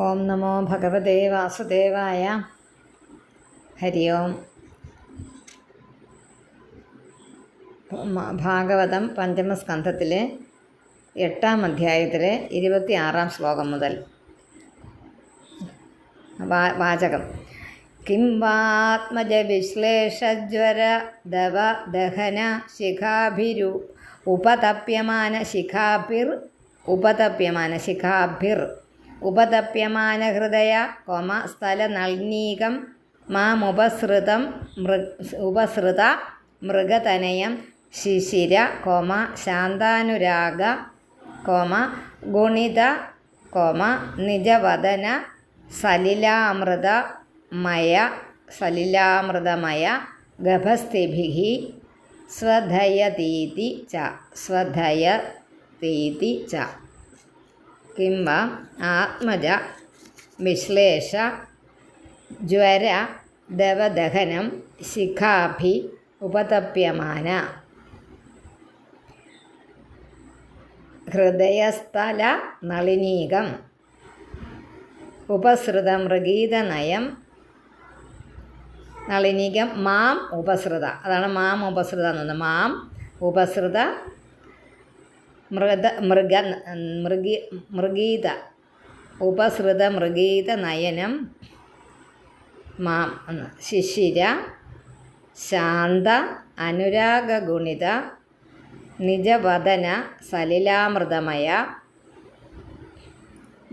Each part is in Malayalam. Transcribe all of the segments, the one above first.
ഓം നമോ ഭഗവതേ വാസുദേവായ. ഹരി ഓം. ഭാഗവതം പഞ്ചമസ്കന്ധത്തിലെ 8-ാം അധ്യായത്തിലെ 26-ാം ശ്ലോകം മുതൽ വാചകം. കിം വാത്മജ വിശ്ലേഷജ്വര ദവ ദഹന ശിഖാഭിരു ഉപതപ്യമാന ഹൃദയ സ്ഥല നൾനീകം ഉപസൃത മൃഗതനയം ശിശിര ശാന്താനുരാഗ ഗുണിത നിജവദന സലിലാമൃതമയ ഗഭസ്ഥിഭിഃ സ്വധയതീതി ച. കിം വാ ആത്മജ വിശ്ലേഷ ജ്വര ദവദഹനം ശിഖാഭി ഉപതപ്യമാന ഹൃദയസ്ഥല നളിനീകം ഉപസൃത മൃഗീതനയം നളിനീകം മാം ഉപസൃത, അതാണ് മാം ഉപസൃത എന്ന് പറഞ്ഞത്. മാം ഉപസൃത മൃഗീത ഉപസൃത മൃഗീത നയനം മാം എന്ന്. ശിശിര ശാന്ത അനുരാഗഗുണിത നിജവദന സലിലാമൃതമയ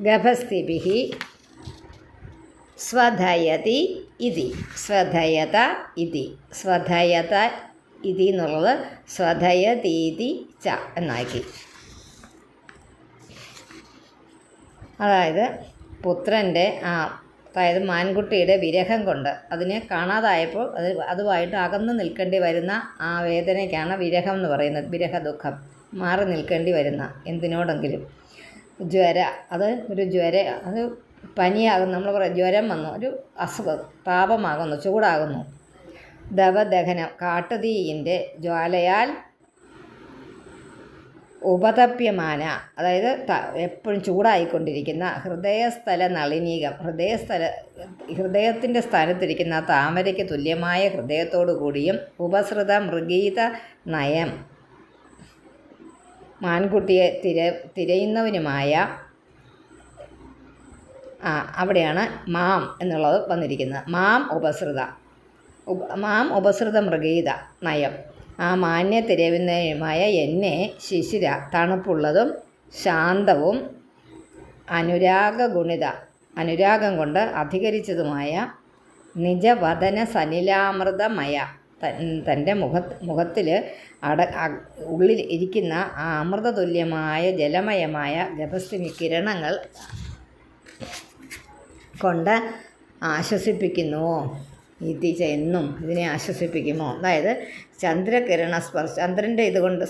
ഗഭസ്ഥിഭിഃ സ്വധയത ഇതി എന്നുള്ളത് സ്വധയതീതി ച എന്നാക്കി. അതായത് പുത്രൻ്റെ അതായത് മാൻകുട്ടിയുടെ വിരഹം കൊണ്ട് അതിനെ കാണാതായപ്പോൾ അതുമായിട്ട് അകന്നു നിൽക്കേണ്ടി വരുന്ന ആ വേദനയ്ക്കാണ് വിരഹം എന്ന് പറയുന്നത്. വിരഹ ദുഃഖം, മാറി നിൽക്കേണ്ടി വരുന്ന എന്തിനോടെങ്കിലും. ജ്വര, അത് ഒരു അത് പനിയാകുന്നു, നമ്മൾ പറയാം ജ്വരം വന്നു, ഒരു അസുഖം, താപമാകുന്നു, ചൂടാകുന്നു. ദവദഹനം, കാട്ടുതീയിൻ്റെ ജ്വാലയാൽ ഉപതപ്യമാന, അതായത് എപ്പോഴും ചൂടായിക്കൊണ്ടിരിക്കുന്ന ഹൃദയസ്ഥല നളിനീകം, ഹൃദയത്തിൻ്റെ സ്ഥാനത്തിരിക്കുന്ന താമരയ്ക്ക് തുല്യമായ ഹൃദയത്തോടു കൂടിയും ഉപസൃത മൃഗീത നയം, മാൻകുട്ടിയെ തിരയുന്നവനുമായ, അവിടെയാണ് മാം എന്നുള്ളത് വന്നിരിക്കുന്നത്. മാം ഉപസൃത മൃഗീത നയം, ആ മാന്യ തിരയുന്നതുമായ എന്നെ ശിശിര തണുപ്പുള്ളതും ശാന്തവും അനുരാഗം കൊണ്ട് അധികരിച്ചതുമായ നിജവദന സലിലാമൃതമയ, തൻ്റെ മുഖത്തിൽ ഉള്ളിൽ ഇരിക്കുന്ന ആ അമൃതതുല്യമായ ജലമയമായ ഗഭസ്ഥിനി കിരണങ്ങൾ കൊണ്ട് ആശ്വസിപ്പിക്കുന്നുവോ ഇത് എന്നും ഇതിനെ ആശ്വസിപ്പിക്കുമോ. അതായത് ചന്ദ്രകിരണ സ്പർശം, ചന്ദ്രൻ്റെ ഇതുകൊണ്ട്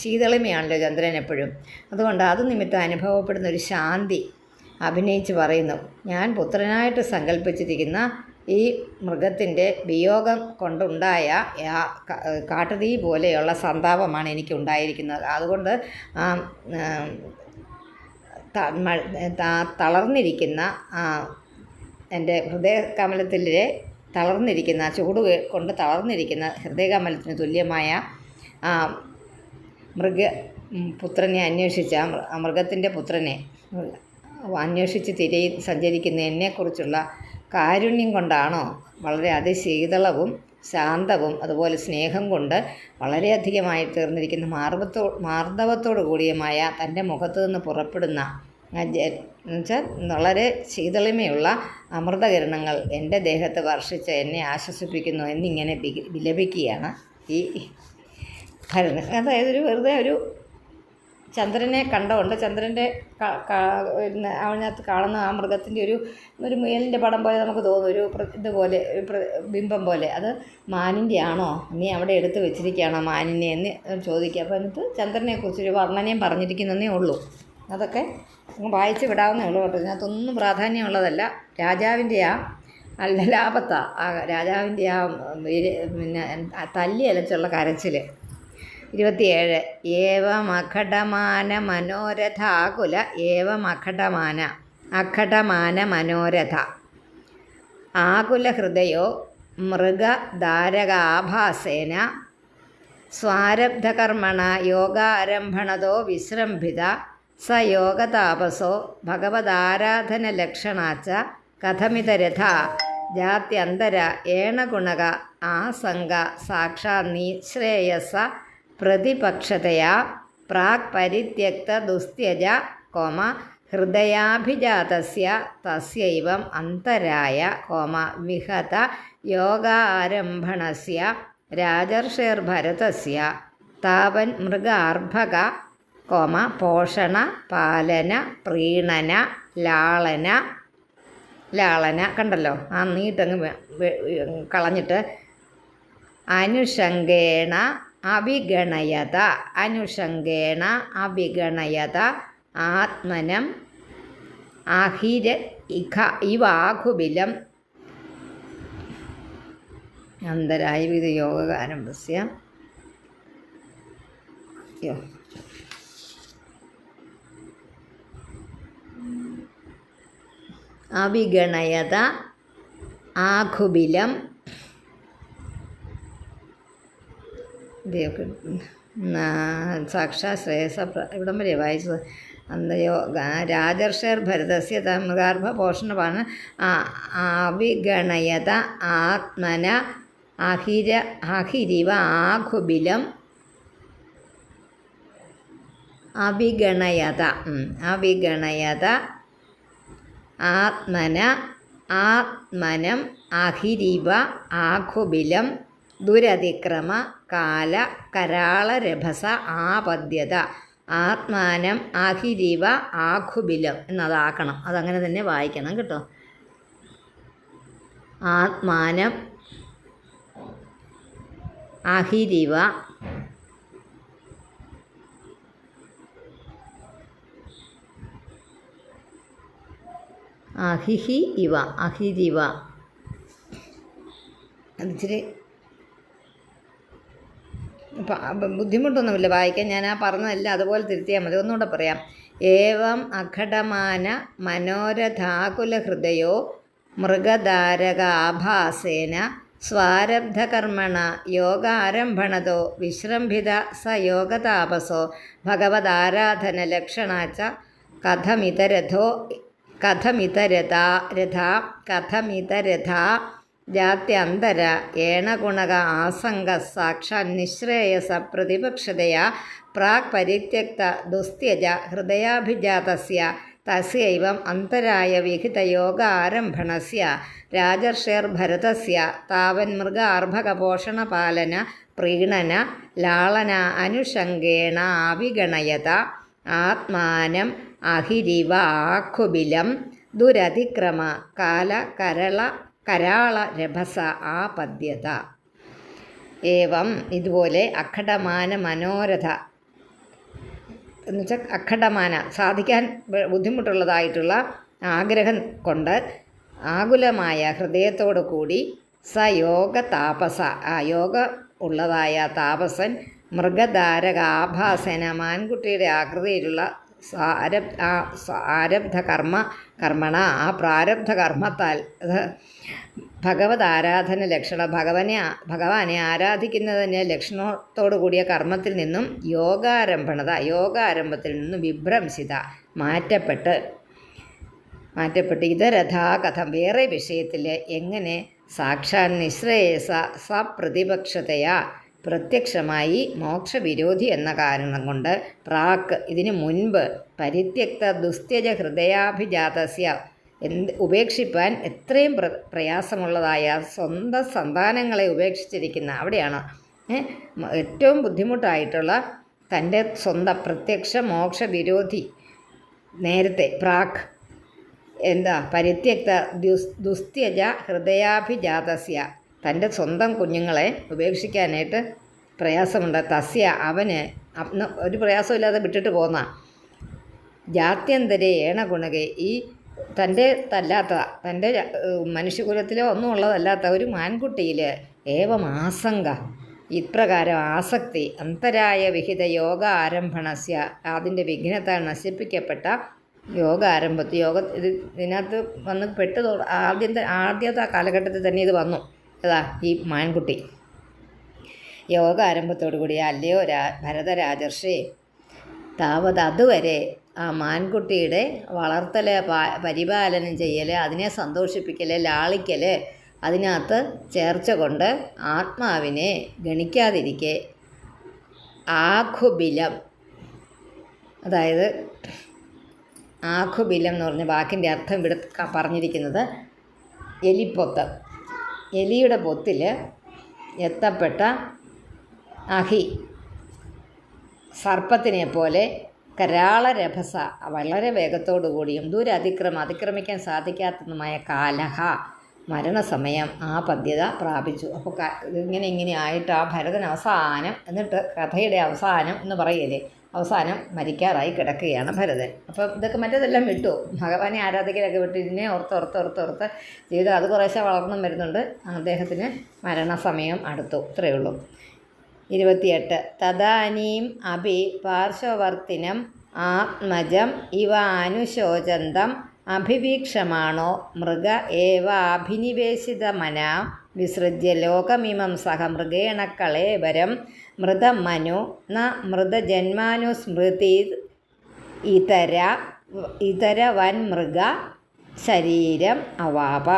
ശീതളിമയാണല്ലോ ചന്ദ്രൻ എപ്പോഴും, അതുകൊണ്ട് അത് നിമിത്തം അനുഭവപ്പെടുന്ന ഒരു ശാന്തി അഭിനയിച്ച് പറയുന്നു. ഞാൻ പുത്രനായിട്ട് സങ്കല്പിച്ചിരിക്കുന്ന ഈ മൃഗത്തിൻ്റെ വിയോഗം കൊണ്ടുണ്ടായ കാട്ടുതീ പോലെയുള്ള സന്താപമാണ് എനിക്കുണ്ടായിരിക്കുന്നത്. അതുകൊണ്ട് തളർന്നിരിക്കുന്ന എൻ്റെ ഹൃദയകമലത്തിലെ തളർന്നിരിക്കുന്ന ചൂട് കൊണ്ട് തളർന്നിരിക്കുന്ന ഹൃദയകമലത്തിന് തുല്യമായ പുത്രനെ അന്വേഷിച്ച മൃഗത്തിൻ്റെ പുത്രനെ അന്വേഷിച്ച് സഞ്ചരിക്കുന്ന എന്നെക്കുറിച്ചുള്ള കാരുണ്യം കൊണ്ടാണോ, വളരെ അതിശീതളവും ശാന്തവും അതുപോലെ സ്നേഹം കൊണ്ട് വളരെയധികമായി തീർന്നിരിക്കുന്ന മാർദ്ദവത്തോടു കൂടിയമായ തൻ്റെ മുഖത്തു നിന്ന് പുറപ്പെടുന്ന എന്നുവെച്ചാൽ വളരെ ശീതളിമയുള്ള അമൃതകിരണങ്ങൾ എൻ്റെ ദേഹത്ത് വർഷിച്ച് എന്നെ ആശ്വസിപ്പിക്കുന്നു എന്നിങ്ങനെ വിലപിക്കുകയാണ് ഈ ഭരതൻ. അതായത് വെറുതെ ഒരു ചന്ദ്രനെ കണ്ടുകൊണ്ട്, ചന്ദ്രൻ്റെ അതിനകത്ത് കാണുന്ന ആ മൃഗത്തിൻ്റെ ഒരു മുയലിൻ്റെ പടം പോലെ നമുക്ക് തോന്നും, ഒരു ഇതുപോലെ ഒരു ബിംബം പോലെ. അത് മാനിൻ്റെ ആണോ, നീ അവിടെ എടുത്ത് വെച്ചിരിക്കുകയാണോ മാനിനെ എന്ന് ചോദിക്കുക. അപ്പോൾ അതിനകത്ത് ചന്ദ്രനെക്കുറിച്ചൊരു വർണ്ണനയും പറഞ്ഞിരിക്കുന്നതേ ഉള്ളൂ. അതൊക്കെ വായിച്ച് വിടാവുന്നേ ഉള്ളൂ കേട്ടോ. ഇതിനകത്തൊന്നും പ്രാധാന്യമുള്ളതല്ല. രാജാവിൻ്റെ രാജാവിൻ്റെ പിന്നെ തല്ലി അലച്ചുള്ള കരച്ചിൽ. 27 ഏവമഖടമാന മനോരഥാകുല ഏവമഖടമാന അഘടമാന മനോരഥ ആകുലഹൃദയോ മൃഗധാരകാഭാസേന സ്വാരബ്ധകർമ്മണ യോഗാരംഭണതോ വിശ്രംഭിത സ യോഗതാപസോ ഭഗവതാരാധനലക്ഷണാച്ച കഥമിതരഥ ജാത്യന്തര ഏണഗുണക ആസംഗ സാക്ഷാന്നീശ്രേയസ പ്രതിപക്ഷതയാ പ്രാക് പരിത്യക്ത ദുസ്ത്യജ കോമ ഹൃദയാഭിജാതസ്യ തസ്യൈവം അന്തരായ കോമ വിഹത യോഗാരംഭണസ്യ രാജർഷേർഭരതസ്യ താവൻ മൃഗാർഭക കോമ പോഷണ പാലന പ്രീണന ലാളന കണ്ടല്ലോ ആ നീട്ടങ്ങ് കളഞ്ഞിട്ട് അനുഷംഗേണ അവിഗണയത ആത്മനം അഹിര ഇവാഘുബിലം അന്തരായ വിധ യോഗാരംഭസ്യ അവിഗണയത ആഘുബിലം സാക്ഷാ ശ്രേയസ ഇവിടം വരെ വായിച്ചത് അന്തയോ രാജർഷേർ ഭരതസ്യ മൃഗാർഭ പോഷണപാന അവിഗണയത ആത്മന അഹിരിവ ആഘുബിലം അവിഗണയത ആത്മനം അഹിരിവ ആഘുബിലം ദുരതിക്രമ കാല കരാളരഭസ ആപദ്യത ആത്മാനം അഹിരിവ ആഘുബിലം എന്നതാക്കണം. അതങ്ങനെ തന്നെ വായിക്കണം കേട്ടോ. ആത്മാനം അഹിരിവ അഹിരിവ അതിച്ചിരി ബുദ്ധിമുട്ടൊന്നുമില്ല വായിക്കാൻ. ഞാൻ ആ പറഞ്ഞതെല്ലാം അതുപോലെ തിരുത്തിയാൽ മതി. ഒന്നുകൂടെ പറയാം. ഏവം അഘടമാന മനോരഥാകുലഹൃദയോ മൃഗധാരകാഭാസേന സ്വാരബ്ധകർമ്മണ യോഗാരംഭണതോ വിശ്രംഭിത സ യോഗതാപസോ ഭഗവതാരാധനലക്ഷണാച്ച കഥമിതരഥ ജാത്യന്തര ഏണഗുണക ആസംഗ സാക്ഷാന്നിശ്രേയസ പ്രതിപക്ഷതയാ പ്രാക് പരിത്യക്ത ദുസ്ത്യജ ഹൃദയാഭിജാതസ്യ തസ്യൈവം അന്തരായ വിഹിതയോഗാരംഭണസ്യ രാജർഷേർഭരതസ്യ താവൻ മൃഗാർഭകപോഷണപാലന പ്രീണന ലാളന അനുഷംഗേണ ആവിഗണയത ആത്മാനം അഹിരിവ ആഘുബിലം ദുരതിക്രമ കാല കരാള രഭസ ആപദ്യത. ഏവം ഇതുപോലെ അഘടമാന മനോരഥ എന്നുവെച്ചാൽ അഘടമാന സാധിക്കാൻ ബുദ്ധിമുട്ടുള്ളതായിട്ടുള്ള ആഗ്രഹം കൊണ്ട് ആകുലമായ ഹൃദയത്തോടു കൂടി സ യോഗ താപസ ആ യോഗ ഉള്ളതായ താപസൻ മൃഗധാരക ആഭാസന മാൻകുട്ടിയുടെ ആകൃതിയിലുള്ള കർമ്മണ ആ പ്രാരബ്ധ കർമ്മത്താൽ ഭഗവത് ആരാധന ലക്ഷണം ഭഗവാനെ ആരാധിക്കുന്നതിന് ലക്ഷണത്തോടു കൂടിയ കർമ്മത്തിൽ നിന്നും യോഗാരംഭത്തിൽ നിന്നും വിഭ്രംസിത മാറ്റപ്പെട്ട് ഇതരഥാകഥം വേറെ വിഷയത്തിൽ എങ്ങനെ സാക്ഷാൽ നിശ്രേയസ സപ്രതിപക്ഷതയാ പ്രത്യക്ഷമായി മോക്ഷവിരോധി എന്ന കാരണം കൊണ്ട് പ്രാക് ഇതിനു മുൻപ് പരിത്യക്ത ദുസ്ത്യജ ഹൃദയാഭിജാതസ്യ ഉപേക്ഷിപ്പാൻ എത്രയും പ്രയാസമുള്ളതായ സ്വന്തം സന്താനങ്ങളെ ഉപേക്ഷിച്ചിരിക്കുന്ന അവിടെയാണ് ഏറ്റവും ബുദ്ധിമുട്ടായിട്ടുള്ള തൻ്റെ സ്വന്തം പ്രത്യക്ഷ മോക്ഷവിരോധി നേരത്തെ പ്രാക് പരിത്യക്ത ദുസ്ത്യജ ഹൃദയാഭിജാതസ്യ തൻ്റെ സ്വന്തം കുഞ്ഞുങ്ങളെ ഉപേക്ഷിക്കാനായിട്ട് പ്രയാസമുണ്ട്. തസ്യ അവന് ഒരു പ്രയാസമില്ലാതെ വിട്ടിട്ട് പോന്ന ജാത്യന്തരെ ഏണഗുണകെ ഈ തൻ്റെ മനുഷ്യകുലത്തിലോ ഒന്നും ഉള്ളതല്ലാത്ത ഒരു മാൻകുട്ടിയിൽ ഏവം ആസംഗ ഇപ്രകാരം ആസക്തി അന്തരായ വിഹിത യോഗ ആരംഭണസ്യ അതിൻ്റെ വിഘ്നത്താൽ നശിപ്പിക്കപ്പെട്ട ഇതിനകത്ത് വന്ന് ആദ്യത്തെ കാലഘട്ടത്തിൽ തന്നെ ഇത് വന്നു. അതാ ഈ മാൻകുട്ടി യോഗാരംഭത്തോടു കൂടി അല്ലയോ ഭരതരാജർഷി, അതുവരെ ആ മാൻകുട്ടിയുടെ വളർത്തൽ, പരിപാലനം ചെയ്യൽ, അതിനെ സന്തോഷിപ്പിക്കൽ, ലാളിക്കൽ, അതിനകത്ത് ചേർച്ച കൊണ്ട് ആത്മാവിനെ ഗണിക്കാതിരിക്കെ ആഖുബിലം, അതായത് ആഖുബിലം എന്ന് പറഞ്ഞ വാക്കിൻ്റെ അർത്ഥം ഇവിടെ പറഞ്ഞിരിക്കുന്നത് എലിപ്പൊത്ത്. എലിയുടെ പൊത്തിൽ എത്തപ്പെട്ട അഹി സർപ്പത്തിനെ പോലെ കരാളരഭസ, വളരെ വേഗത്തോടു കൂടിയും അതിക്രമിക്കാൻ സാധിക്കാത്തതുമായ കാലഹ, മരണസമയം ആ പദ്യത പ്രാപിച്ചു. അപ്പോൾ ഇങ്ങനെ ആയിട്ട് ആ ഭരതൻ അവസാനം, എന്നിട്ട് കഥയുടെ അവസാനം എന്ന് പറയലേ, അവസാനം മരിക്കാറായി കിടക്കുകയാണ് ഭരതൻ. അപ്പം ഇതൊക്കെ മറ്റേതെല്ലാം വിട്ടു, ഭഗവാനെ ആരാധിക്കലൊക്കെ വിട്ട് ഇതിനെ ഓർത്ത് ജീവിതം അത് കുറേശ്ശെ വളർന്നും വരുന്നുണ്ട്. അദ്ദേഹത്തിന് മരണസമയം അടുത്തു. ഇത്രയേ ഉള്ളൂ. 28 തദാനീം അഭി പാർശ്വവർത്തിനം ആത്മജം ഇവ അനുശോചന്തം അഭിവീക്ഷമാണോ മൃഗ ഏവാഭിനിവേശിതമനാ വിസൃജ്യ ലോകമിമം സഹ മൃഗേണ കളേബരം മൃതമനു ന മൃതജന്മാനുസ്മൃതി ഇതര വൻമൃഗ ശരീരം അവാപ.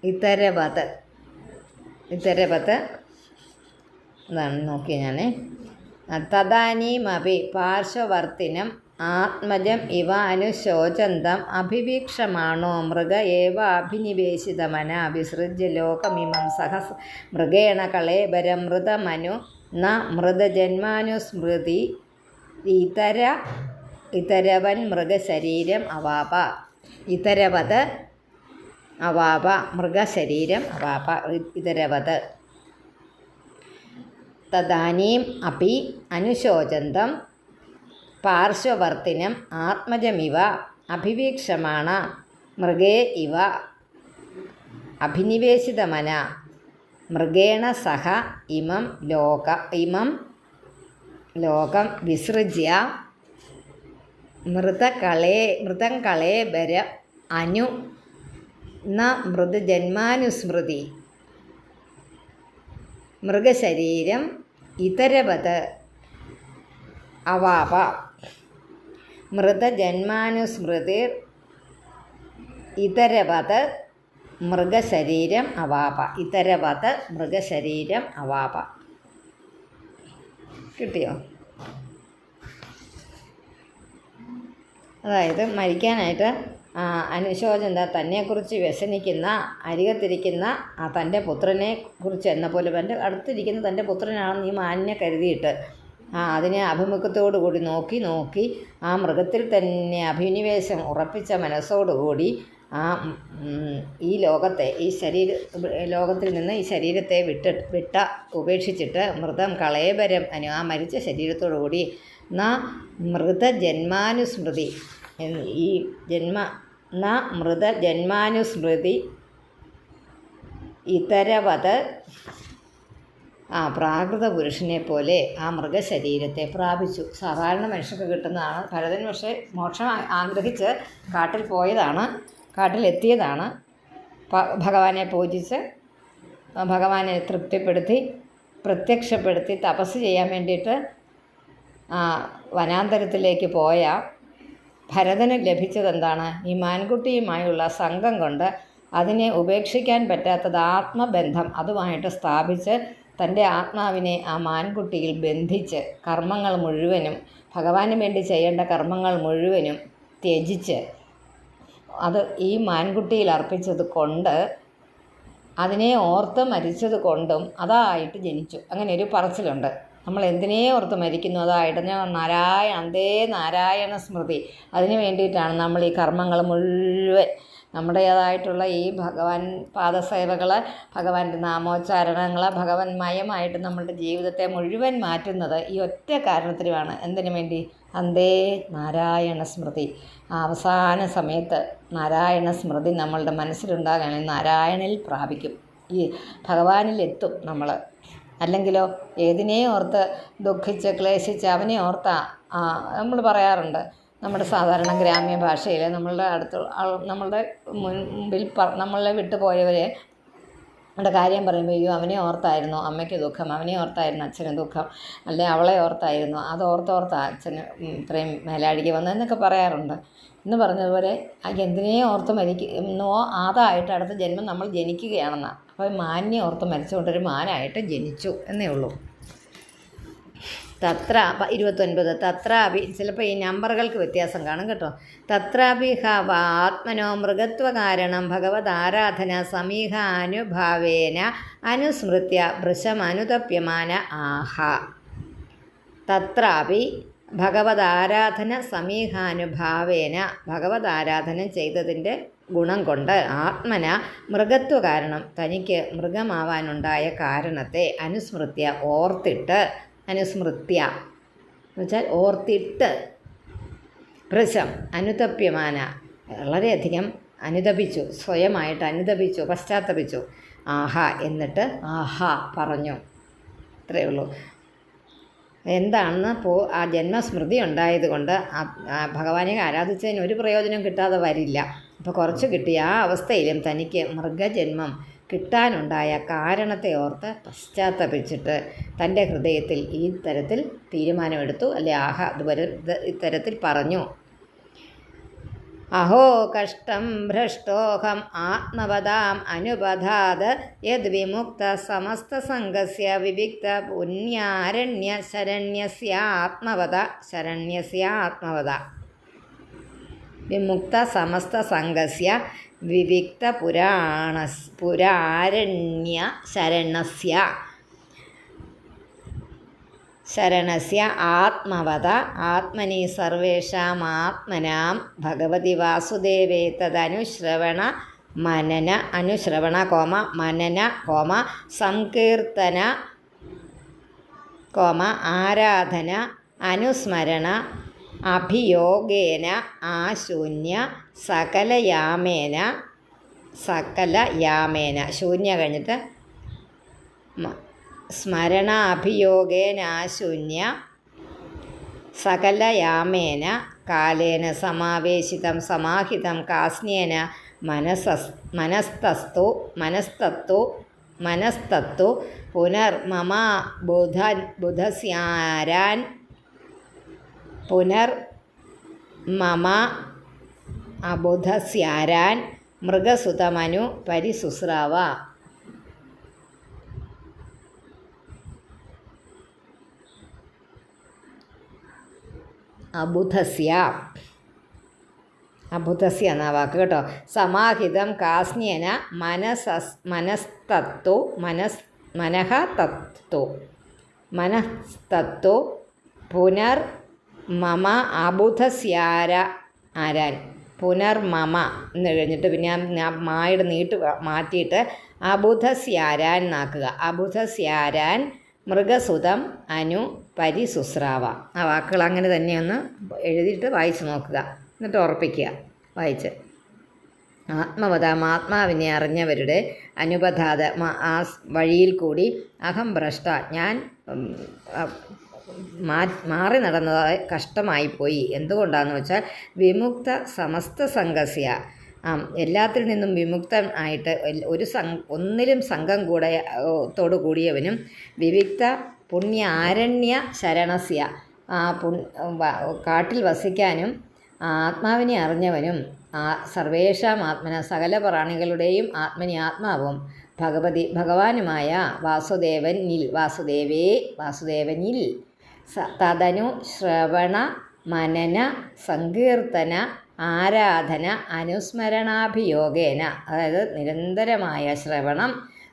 ഇതരവത് അതാണ് നോക്കിയ ഞാൻ. തദാനീമപി പാർശ്വവർത്തിനം ആത്മജം ഇവ അനുശോചന്തം അഭിവീക്ഷമാണോ മൃഗ ഏവ അഭിനിവേശിതമന വിസൃജ്യ ലോകമിമം സഹ മൃഗേണ കളേബരം മൃതമനു ന മൃതജന്മാനുസ്മൃതി ഇതരവൻ മൃഗശരീരം അവാപ. ഇതരവത് അവാപ, മൃഗശരീരം അവാപ, ഇതരവത്. തദാനീം അപി അനുശോചന്തം പാർശ്വവർത്തിനം ആത്മജമിവ അഭിവീക്ഷമാണ മൃഗേ ഇവ അഭിനിവേശിതമന മൃഗേണ സഹ ഇമം ലോകം വിസൃജ്യ മൃതം കളേബര അനു ന മൃതജന്മാനുസ്മൃതി മൃഗശരീരം ഇതരവത് അവാപ. മൃതജന്മാനുസ്മൃതി ഇതരവത് മൃഗശരീരം അവാപ. ഇതരവത് മൃഗശരീരം അവാപ. കിട്ടിയോ? അതായത് മരിക്കാനായിട്ട് അനുശോചന തന്നെക്കുറിച്ച് വ്യസനിക്കുന്ന, അരികത്തിരിക്കുന്ന തൻ്റെ പുത്രനെ കുറിച്ച് എന്ന പോലെ തൻ്റെ അടുത്തിരിക്കുന്ന തൻ്റെ പുത്രനാണെന്ന് ഈ മാനിനെ കരുതിയിട്ട് അതിനെ അഭിമുഖത്തോടു കൂടി നോക്കി ആ മൃഗത്തിൽ തന്നെ അഭിനിവേശം ഉറപ്പിച്ച മനസ്സോടുകൂടി ഈ ലോകത്തെ, ലോകത്തിൽ നിന്ന് ഈ ശരീരത്തെ ഉപേക്ഷിച്ചിട്ട് മൃതം കളേബരം ആ മരിച്ച ശരീരത്തോടു കൂടി മൃതജന്മാനുസ്മൃതി, ഈ മൃതജന്മാനുസ്മൃതി ഇതരവത് പ്രാകൃത പുരുഷനെ പോലെ ആ മൃഗശരീരത്തെ പ്രാപിച്ചു. സാധാരണ മനുഷ്യർക്ക് കിട്ടുന്നതാണ്. ഭരതൻ പക്ഷേ മോക്ഷം ആഗ്രഹിച്ച് കാട്ടിലെത്തിയതാണ്. ഭഗവാനെ പൂജിച്ച് ഭഗവാനെ തൃപ്തിപ്പെടുത്തി പ്രത്യക്ഷപ്പെടുത്തി തപസ് ചെയ്യാൻ വേണ്ടിയിട്ട് വനാന്തരത്തിലേക്ക് പോയ ഭരതന് ലഭിച്ചതെന്താണ്? ഈ മാൻകുട്ടിയുമായുള്ള സംഘം കൊണ്ട് അതിനെ ഉപേക്ഷിക്കാൻ പറ്റാത്തത് ആത്മബന്ധം അതുമായിട്ട് സ്ഥാപിച്ച് തൻ്റെ ആത്മാവിനെ ആ മാൻകുട്ടിയിൽ ബന്ധിച്ച് കർമ്മങ്ങൾ മുഴുവനും, ഭഗവാന് വേണ്ടി ചെയ്യേണ്ട കർമ്മങ്ങൾ മുഴുവനും ത്യജിച്ച് അത് ഈ മാൻകുട്ടിയിൽ അർപ്പിച്ചത് കൊണ്ട്, അതിനെ ഓർത്ത് മരിച്ചത് കൊണ്ടും അതായിട്ട് ജനിച്ചു. അങ്ങനെ ഒരു പറച്ചിലുണ്ട്. നമ്മൾ എന്തിനേ ഓർത്ത് മരിക്കുന്നു അതായിട്ട് അന്തേ നാരായണ സ്മൃതി. അതിന് വേണ്ടിയിട്ടാണ് നമ്മൾ ഈ കർമ്മങ്ങൾ മുഴുവൻ, നമ്മുടേതായിട്ടുള്ള ഈ ഭഗവാൻ പാദസേവകൾ, ഭഗവാന്റെ നാമോച്ചാരണങ്ങൾ, ഭഗവന്മയമായിട്ട് നമ്മളുടെ ജീവിതത്തെ മുഴുവൻ മാറ്റുന്നത് ഈ ഒറ്റ കാരണത്തിനുമാണ്. എന്തിനു വേണ്ടി? അന്തേ നാരായണ സ്മൃതി. അവസാന സമയത്ത് നാരായണ സ്മൃതി നമ്മളുടെ മനസ്സിലുണ്ടാകുകയാണെങ്കിൽ നാരായണനിൽ പ്രാപിക്കും, ഈ ഭഗവാനിലെത്തും നമ്മൾ. അല്ലെങ്കിലോ ഏതിനെ ഓർത്ത് ദുഃഖിച്ച് ക്ലേശിച്ച് അവനെ ഓർത്ത നമ്മൾ പറയാറുണ്ട്. നമ്മുടെ സാധാരണ ഗ്രാമ്യ ഭാഷയിൽ നമ്മളുടെ മുമ്പിൽ നമ്മളെ വിട്ടു പോയവരെ അവൻ്റെ കാര്യം പറയുമ്പോൾ അയ്യോ അവനെ ഓർത്തായിരുന്നു അമ്മയ്ക്ക് ദുഃഖം, അവനെ ഓർത്തായിരുന്നു അച്ഛന് ദുഃഖം, അല്ലെ അവളെ ഓർത്തായിരുന്നു, അത് ഓർത്തോർത്താ അച്ഛന് ഇത്രയും മേലാഴിക വന്നതെന്നൊക്കെ പറയാറുണ്ട്. എന്ന് പറഞ്ഞതുപോലെ എന്തിനെ ഓർത്ത് മരിക്കുന്നോ അതായിട്ട് അടുത്ത ജന്മം നമ്മൾ ജനിക്കുകയാണെന്നാണ്. അപ്പോൾ മാനിനെ ഓർത്ത് മരിച്ചുകൊണ്ടൊരു മാനായിട്ട് ജനിച്ചു എന്നേ ഉള്ളൂ. തത്ര 29 തത്രാപി, ചിലപ്പോൾ ഈ നമ്പറുകൾക്ക് വ്യത്യാസം കാണും കേട്ടോ. തത്രാപി ആത്മനോ മൃഗത്വകാരണം ഭഗവതാരാധന സമീഹാനുഭാവേന അനുസ്മൃത്യ ഭൃശമനുതപ്യമാന ആഹ. തത്രാപി ഭഗവതാരാധന സമീഹാനുഭാവേന, ഭഗവതാരാധന ചെയ്തതിൻ്റെ ഗുണം കൊണ്ട് ആത്മന മൃഗത്വ കാരണം, തനിക്ക് മൃഗമാവാനുണ്ടായ കാരണത്തെ അനുസ്മൃത്യ ഓർത്തിട്ട്, അനുസ്മൃത്യ എന്ന് വെച്ചാൽ ഓർത്തിട്ട്, ഭൃശം അനുതപ്യമാന വളരെയധികം അനുതപിച്ചു, സ്വയമായിട്ട് അനുതപിച്ചു, പശ്ചാത്തപിച്ചു. ആഹ എന്നിട്ട് ആഹ പറഞ്ഞു. ഇത്രയേ ഉള്ളൂ. എന്താണെന്ന് ആ ജന്മസ്മൃതി ഉണ്ടായതുകൊണ്ട് ഭഗവാനെ ആരാധിച്ചതിന് ഒരു പ്രയോജനം കിട്ടാതെ വരില്ല. അപ്പോൾ കുറച്ച് കിട്ടിയ ആ അവസ്ഥയിലും തനിക്ക് മൃഗജന്മം കിട്ടാനുണ്ടായ കാരണത്തെ ഓർത്ത് പശ്ചാത്തപിച്ചിട്ട് തൻ്റെ ഹൃദയത്തിൽ ഈ തരത്തിൽ തീരുമാനമെടുത്തു, അല്ലെ ആഹ അതുവരെ ഇത്തരത്തിൽ പറഞ്ഞു. അഹോ കഷ്ടം ഭ്രഷ്ടോഹം ആത്മവതാം അനുപധാത് യദ് വിമുക്ത സമസ്ത സംഘസ്യ വിവിക്ത പുണ്യാരണ്യ ശരണ്യസ്യാത്മവത, ശരണ്യസ്യാത്മവത. വിമുക്ത സമസ്ത സംഘസ്യ വിവിക്ത പുരാരണ്യ ശരണസ്യ ആത്മവത ആത്മനി സർവേഷാമാത്മനാം ഭഗവതി വാസുദേവേ തദനുശ്രവണ മനന, അനുശ്രവണ മനന സങ്കീർത്തന ആരാധന അനുസ്മരണ അഭിയോഗേന ആശൂന്യ സകലയാമേന, ശൂന്യ കഴിഞ്ഞിട്ട് സ്മരണാഭിയോഗേനാശൂന്യ സകലയാമേന കാലേന സമാവേശിതം സമാഹിതം കാസ്ന്യേന മനസ്തത്തു പുനർമമ ബുധസ്യാരാൻ അബുധസ്യാരാൻ മൃഗസുതമനു പരിസുസ്രാവ. അബുധസ്യ എന്ന വാക്ക് കേട്ടോ. സമാഹിതം കാസ്ന്യേന മനസ്തത്തു പുനർമമ അബുധസ്യാരാൻ, പുനർമമ എന്ന് കഴിഞ്ഞിട്ട് പിന്നെ മായുടെ നീട്ട് മാറ്റിയിട്ട് അബുധസ്യാരാൻ എന്നാക്കുക. അബുധസ്യാരാൻ മൃഗസുതം അനു പരിസുസ്രാവ. ആ വാക്കുകൾ അങ്ങനെ തന്നെയൊന്ന് എഴുതിയിട്ട് വായിച്ച് നോക്കുക, എന്നിട്ട് ഉറപ്പിക്കുക വായിച്ച്. ആത്മവതാം ആത്മാവിനെ അറിഞ്ഞവരുടെ അനുപധാത ആ വഴിയിൽ കൂടി അഹം ഭ്രഷ്ട ഞാൻ മാറി നടന്നതായി കഷ്ടമായിപ്പോയി. എന്തുകൊണ്ടാണെന്ന് വെച്ചാൽ വിമുക്ത സമസ്ത സംഘസ്യ, എല്ലാത്തിൽ നിന്നും വിമുക്തൻ ആയിട്ട് ഒന്നിലും സംഘം തോടു കൂടിയവനും വിവിക്ത പുണ്യാരണ്യ ശരണസ്യ, കാട്ടിൽ വസിക്കാനും ആത്മാവിനെ അറിഞ്ഞവനും സർവേഷാം ആത്മന സകല പ്രാണികളുടെയും ആത്മനി ആത്മാവും ഭഗവാനുമായ വാസുദേവനിൽ തദനു ശ്രവണ മനന സങ്കീർത്തന ആരാധന അനുസ്മരണാഭിയോഗേന, അതായത് നിരന്തരമായ ശ്രവണം,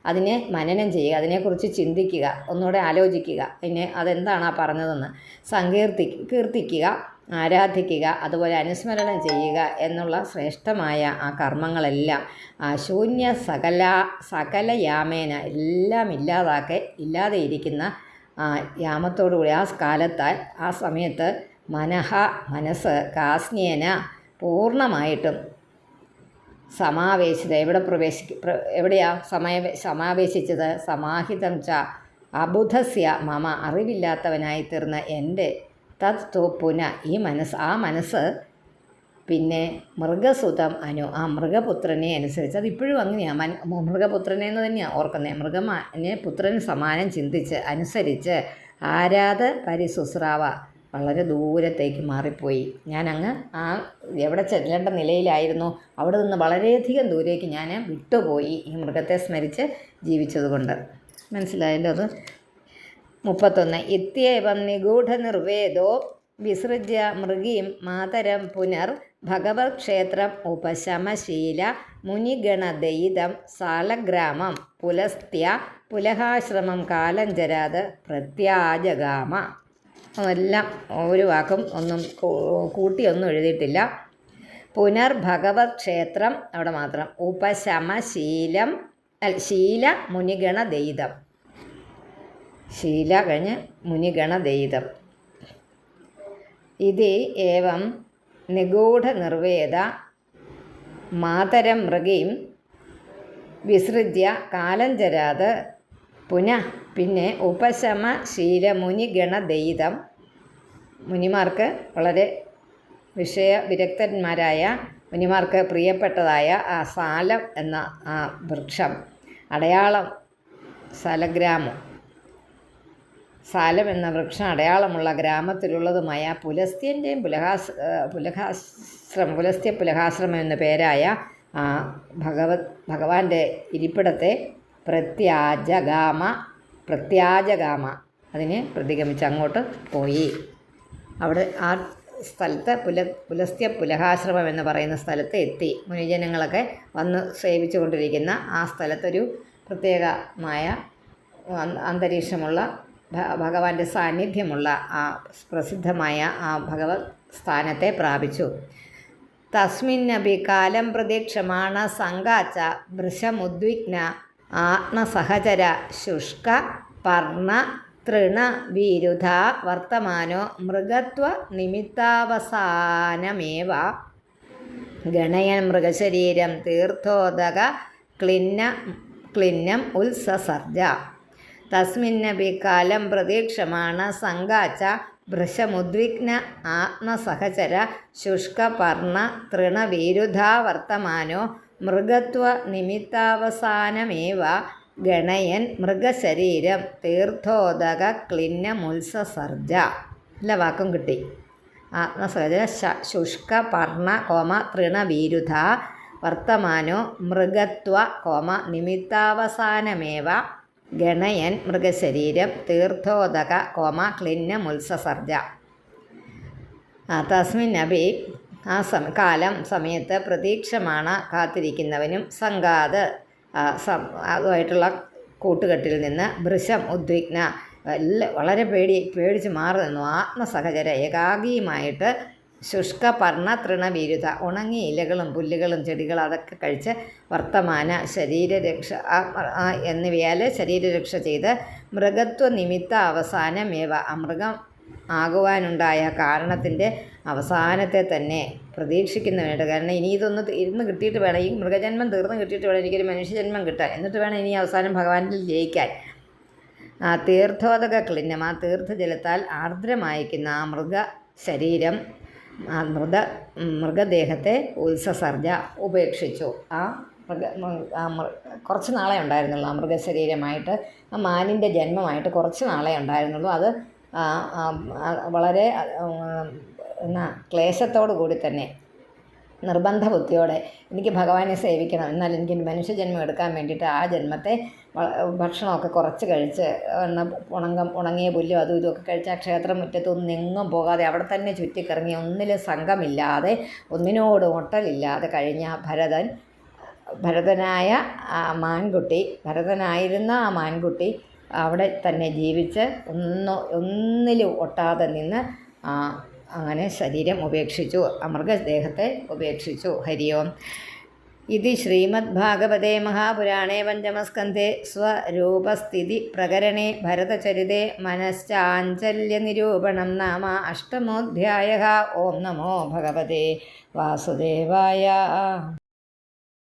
അതിനെ മനനം ചെയ്യുക, അതിനെക്കുറിച്ച് ചിന്തിക്കുക, ഒന്നുകൂടെ ആലോചിക്കുക, പിന്നെ അതെന്താണ് ആ പറഞ്ഞതെന്ന് കീർത്തിക്കുക, ആരാധിക്കുക, അതുപോലെ അനുസ്മരണം ചെയ്യുക എന്നുള്ള ശ്രേഷ്ഠമായ ആ കർമ്മങ്ങളെല്ലാം ആ ശൂന്യ സകല യാമേന എല്ലാം ഇല്ലാതെ ഇരിക്കുന്ന യാമത്തോടുകൂടി ആ കാലത്താൽ ആ സമയത്ത് മനസ്സ് കാസ്ന്യേന പൂർണ്ണമായിട്ടും സമാവേശിത, എവിടെയാ സമാവേശിച്ചത്? സമാഹിതം ച അബുധസ്യ മമ അറിവില്ലാത്തവനായി തീർന്ന എൻ്റെ തത്തു പുന ആ മനസ്സ് പിന്നെ മൃഗസുതം ആ മൃഗപുത്രനെ അനുസരിച്ച് അതിപ്പോഴും അങ്ങനെയാണ്. മൃഗപുത്രനെ എന്ന് തന്നെയാണ് ഓർക്കുന്നത്. മൃഗമാനെ പുത്രന് സമാനം ചിന്തിച്ച് അനുസരിച്ച് ആരാധ പരിശുശ്രാവ വളരെ ദൂരത്തേക്ക് മാറിപ്പോയി. ഞാനങ്ങ് എവിടെ ചെല്ലേണ്ട നിലയിലായിരുന്നു അവിടെ നിന്ന് വളരെയധികം ദൂരേക്ക് ഞാൻ വിട്ടുപോയി ഈ മൃഗത്തെ സ്മരിച്ച് ജീവിച്ചതുകൊണ്ട്. മനസ്സിലായല്ലോ അത്. 31 ഇത്യേവം നിഗൂഢനിർവേദോ വിസൃജ്യ മൃഗീം മാതരം പുനർ ഭഗവത് ക്ഷേത്രം ഉപശമശീല മുനിഗണദയിതം സാലഗ്രാമം പുലസ്ത്യ പുലഹാശ്രമം കാലഞ്ചരാത് പ്രത്യാജഗാമ. എല്ലാം ഒരു വാക്കും ഒന്നും കൂട്ടിയൊന്നും എഴുതിയിട്ടില്ല. പുനർഭഗവത് ക്ഷേത്രം അവിടെ മാത്രം. ഉപശമശീലം ശീല മുനിഗണദയിതം. ശീല കഴിഞ്ഞ് മുനിഗണദയിതം. ഇത് ഏവം നിഗൂഢനിർവേദ മാതരം മൃഗീം വിസൃജ്യ കാലഞ്ചരാത് പിന്നെ ഉപശമശീല മുനിഗണദയിതം. മുനിമാർക്ക് വളരെ വിരക്തന്മാരായ മുനിമാർക്ക് പ്രിയപ്പെട്ടതായ ആ സാലം എന്ന ആ വൃക്ഷം അടയാളം സാലഗ്രാമം. സാലം എന്ന വൃക്ഷം അടയാളമുള്ള ഗ്രാമത്തിലുള്ളതുമായ പുലസ്ത്യൻ്റെയും പുലസ്ത്യ പുലഹാശ്രമം എന്ന പേരായ ആ ഭഗവാന്റെ ഇരിപ്പിടത്തെ പ്രത്യാജഗാമ അതിനെ പ്രതിഗമിച്ച് അങ്ങോട്ട് പോയി. അവിടെ ആ സ്ഥലത്ത് പുലസ്ത്യ പുലഹാശ്രമം എന്ന് പറയുന്ന സ്ഥലത്ത് എത്തി. മുനിജനങ്ങളൊക്കെ വന്ന് സേവിച്ചു കൊണ്ടിരിക്കുന്ന ആ സ്ഥലത്തൊരു പ്രത്യേകമായ അന്തരീക്ഷമുള്ള ഭഗവാന്റെ സാന്നിധ്യമുള്ള ആ പ്രസിദ്ധമായ ആ ഭഗവത് സ്ഥാനത്തെ പ്രാപിച്ചു. തസ്മിന്നപി കാലം പ്രതീക്ഷമാണ സംഗാച്ച വൃഷമുദ്വിഗ്ന ആത്മസഹചര ശുഷ്ക പർണ തൃണ വീരുധ വർത്തമാനോ മൃഗത്വ നിമിത്താവസാനമേവ ഗണയൻ മൃഗശരീരം തീർത്ഥോദക ക്ലിന്നം ഉത്സസർജ. തസ്മിന്നപി കാലം പ്രതീക്ഷമാണ സംഗാച്ച ഭൃശമുദ്വിഗ്ന ആത്മസഹചര ശുഷ്കപർണ തൃണവീരുധാ വർത്തമാനോ മൃഗത്വ നിമിത്താവസാനമേവ ഗണയൻ മൃഗശരീരം തീർത്ഥോദക ക്ലിന്നമുത്സസർജ. എല്ലാ വാക്കും കിട്ടി. ആത്മസഹചര ശുഷ്കപർണ തൃണവീരുധ വർത്തമാനോ മൃഗത്വ നിമിത്താവസാനമേവ ഗണയൻ മൃഗശരീരം തീർത്ഥോദക ക്ലിന്നമുത്സസർജ. തസ്മിന്നപി ആ സമയത്ത് പ്രതീക്ഷമാണ് കാത്തിരിക്കുന്നവനും സംഘാത് അതുമായിട്ടുള്ള കൂട്ടുകെട്ടിൽ നിന്ന് ഭൃശം ഉദ്വിഗ്ന വളരെ പേടിച്ച് മാറി നിന്നു. ആത്മസഹചര ഏകാഗിയുമായിട്ട് ശുഷ്കപർണ തൃണവീരുത ഉണങ്ങിയ ഇലകളും പുല്ലുകളും ചെടികളും അതൊക്കെ കഴിച്ച് വർത്തമാന ശരീരരക്ഷ എന്നിവയാൽ ശരീരരക്ഷ ചെയ്ത് മൃഗത്വ നിമിത്ത അവസാനമേവ അമൃഗം ആകുവാനുണ്ടായ കാരണത്തിൻ്റെ അവസാനത്തെ തന്നെ പ്രതീക്ഷിക്കുന്നവനുണ്ട്. കാരണം ഇനി ഇതൊന്ന് ഇരുന്ന് കിട്ടിയിട്ട് വേണം, ഈ മൃഗജന്മം തീർന്ന് കിട്ടിയിട്ട് വേണം എനിക്കൊരു മനുഷ്യജന്മം കിട്ടാൻ, എന്നിട്ട് വേണം ഇനി അവസാനം ഭഗവാനിൽ ജയിക്കാൻ. ആ തീർത്ഥോദക ക്ലിന്നം, ആ തീർത്ഥജലത്താൽ ആർദ്രമായിരിക്കുന്ന ആ മൃഗശരീരം, ആ മൃഗദേഹത്തെ ഉത്സസർജ ഉപേക്ഷിച്ചു. കുറച്ച് നാളെ ഉണ്ടായിരുന്നുള്ളൂ ആ മൃഗശരീരമായിട്ട്, ആ മാനിൻ്റെ ജന്മമായിട്ട് കുറച്ച് നാളെ ഉണ്ടായിരുന്നുള്ളൂ. അത് വളരെ ക്ലേശത്തോടു കൂടി തന്നെ നിർബന്ധ ബുദ്ധിയോടെ എനിക്ക് ഭഗവാനെ സേവിക്കണം, എന്നാൽ എനിക്ക് മനുഷ്യജന്മം എടുക്കാൻ വേണ്ടിയിട്ട് ആ ജന്മത്തെ ഭക്ഷണമൊക്കെ കുറച്ച് കഴിച്ച് ഉണങ്ങിയ പുല്ലും അതും ഇതുമൊക്കെ കഴിച്ച് ആ ക്ഷേത്രം മുറ്റത്തൊന്നും എങ്ങും പോകാതെ അവിടെ തന്നെ ചുറ്റിക്കറങ്ങി ഒന്നിലും സംഘമില്ലാതെ ഒന്നിനോട് ഒട്ടലില്ലാതെ കഴിഞ്ഞ ഭരതനായ ഭരതനായിരുന്ന ആ മാൻകുട്ടി അവിടെ തന്നെ ജീവിച്ച് ഒന്നിലും ഒട്ടാതെ നിന്ന് അങ്ങനെ ശരീരം ഉപേക്ഷിച്ചു, മൃഗദേഹത്തെ ഉപേക്ഷിച്ചു. ഹരി ഓം. ഇത് ശ്രീമദ്ഭാഗവതേ മഹാപുരാണേ പഞ്ചമസ്കന്ധേ സ്വരൂപസ്ഥിതി പ്രകരണേ ഭരതചരിതേ മനശ്ചാഞ്ചല്യനിരൂപണം നാമ അഷ്ടമോധ്യായഃ. ഓം നമോ ഭഗവതേ വാസുദേവായ.